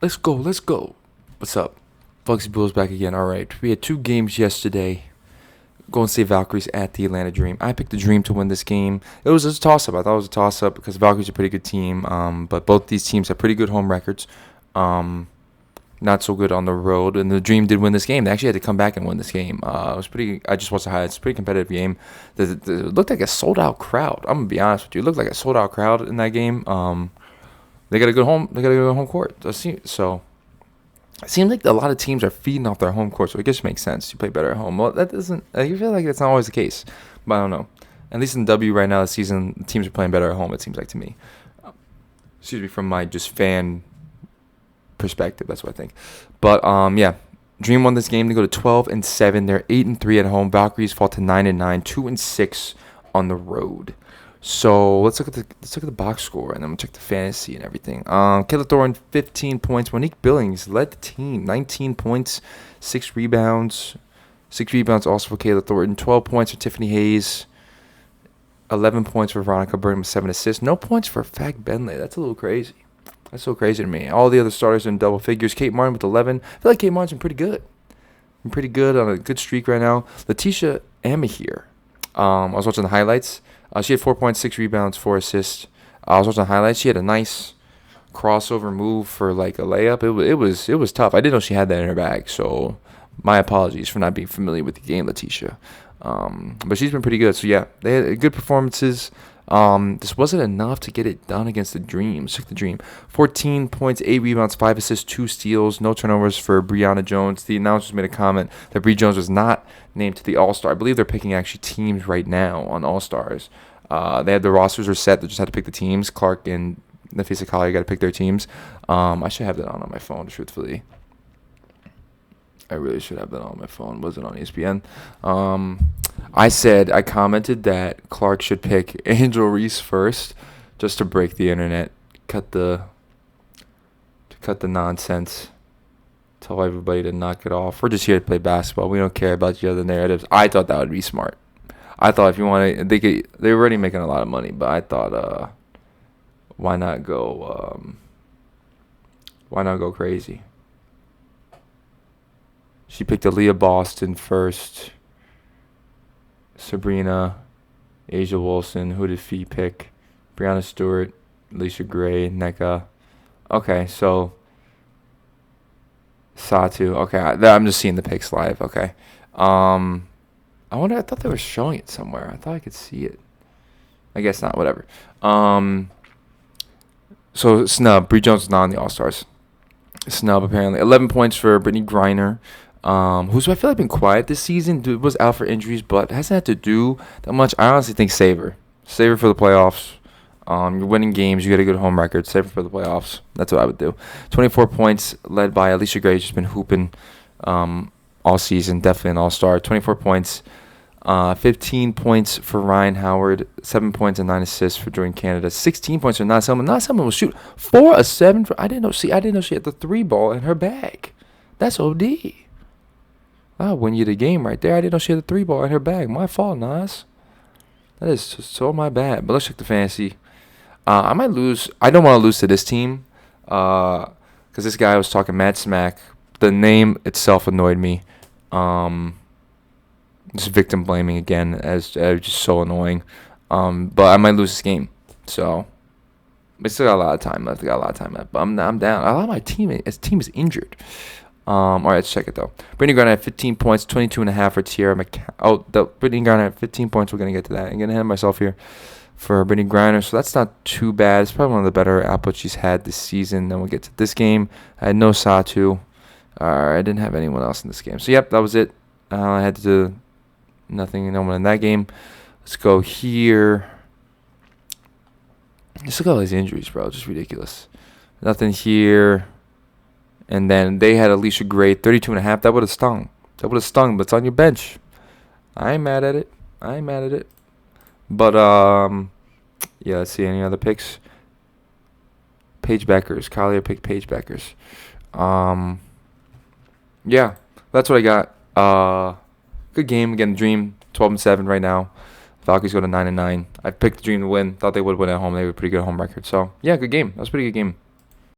Let's go. Let's go. What's up? Bugsy Bulls back again. All right. We had 2 games yesterday. Golden State Valkyries at the Atlanta Dream. I picked the Dream to win this game. It was a toss-up. I thought it was a toss-up because Valkyries are a pretty good team. But both these teams have pretty good home records. Not so good on the road. And the Dream did win this game. They actually had to come back and win this game. It was pretty. I just watched the highlights. Pretty competitive game. It looked like a sold-out crowd. I'm gonna be honest with you. It looked like a sold-out crowd in that game. They got a good home. They got a good home court. So it seems like a lot of teams are feeding off their home court. So I guess it makes sense. You play better at home. Well, that doesn't. You feel like that's not always the case. But I don't know. At least in W right now this season, the teams are playing better at home. It seems like to me. Excuse me, from my just fan perspective. That's what I think. But yeah. Dream won this game. They go to 12-7. They're 8-3 at home. Valkyries fall to 9-9, 2-6 on the road. So let's look at the box score, and then we'll check the fantasy and everything. Kayla Thorne, 15 points. Monique Billings led the team, 19 points, 6 rebounds. 6 rebounds also for Kayla Thornton. 12 points for Tiffany Hayes. 11 points for Veronica Burnham, 7 assists. No points for Fag Benley. That's a little crazy. That's so crazy to me. All the other starters in double figures. Kate Martin with 11. I feel like Kate Martin's been pretty good. Pretty good on a good streak right now. Letitia Amahir. I was watching the highlights. She had 4 points, 6 rebounds, 4 assists. I was watching the highlights. She had a nice crossover move for like a layup. It was tough. I didn't know she had that in her bag. So my apologies for not being familiar with the game, Letitia. But she's been pretty good. So yeah, they had good performances. This wasn't enough to get it done against the Dream. Check the Dream. 14 points, 8 rebounds, 5 assists, 2 steals, no turnovers for Brianna Jones. The announcers made a comment that Bree Jones was not named to the All-Star. I believe they're picking actually teams right now on All-Stars. They had the rosters are set. They just had to pick the teams. Clark and Nafisa Collier got to pick their teams. I should have that on my phone, truthfully. I really should have that on my phone. Was it on ESPN? I commented that Clark should pick Angel Reese first, just to break the internet, cut the nonsense, tell everybody to knock it off. We're just here to play basketball. We don't care about the other narratives. I thought that would be smart. I thought if you want to, they were already making a lot of money, but I thought, why not go crazy? She picked Aaliyah Boston first. Sabrina, Asia Wilson. Who did Fee pick? Brianna Stewart, Alicia Gray, NECA. Okay, so Satu. Okay, I'm just seeing the picks live. Okay. I thought they were showing it somewhere. I thought I could see it. I guess not. Whatever. So snub. Bree Jones is not on the All-Stars. Snub apparently. 11 points for Brittany Griner. Who's I feel like been quiet this season. Was out for injuries, but hasn't had to do that much. I honestly think save her for the playoffs. You're winning games. You got a good home record. Save her for the playoffs. That's what I would do. 24 points led by Alicia Gray. She's been hooping all season. Definitely an all-star. 24 points. 15 points for Ryan Howard. 7 points and 9 assists for Jordan Canada. 16 points for Nat Selman. Nat Selman will shoot 4 of 7. I didn't know she had the 3 ball in her bag. That's OD. I'll win you the game right there. I didn't know she had the 3 ball in her bag. My fault, Nas. That is just so my bad. But let's check the fantasy. I might lose. I don't want to lose to this team. Because this guy was talking mad smack. The name itself annoyed me. Just victim blaming again as just so annoying. But I might lose this game. So we still got a lot of time left. But I'm down. A lot of my team is injured. All right, let's check it though. Brittany Garner had 15 points, 22.5 for Tiara McCown. Brittany Garner had 15 points. We're gonna get to that. I'm gonna hand myself here for Brittany Griner, so that's not too bad. It's probably one of the better outputs she's had this season. Then we'll get to this game. I had no Satu. I didn't have anyone else in this game. So yep, that was it. I had to do nothing. No one in that game. Let's go here. Just look at all these injuries, bro. Just ridiculous. Nothing here. And then they had Alicia Gray, 32.5. That would have stung. But it's on your bench. I ain't mad at it. But, yeah, let's see. Any other picks? Paige Beckers. Collier picked Paige Beckers. Yeah, that's what I got. Good game. Again, Dream, 12-7 right now. Valkyries go to 9-9. I picked the Dream to win. Thought they would win at home. They have a pretty good home record. So, yeah, good game. That was a pretty good game.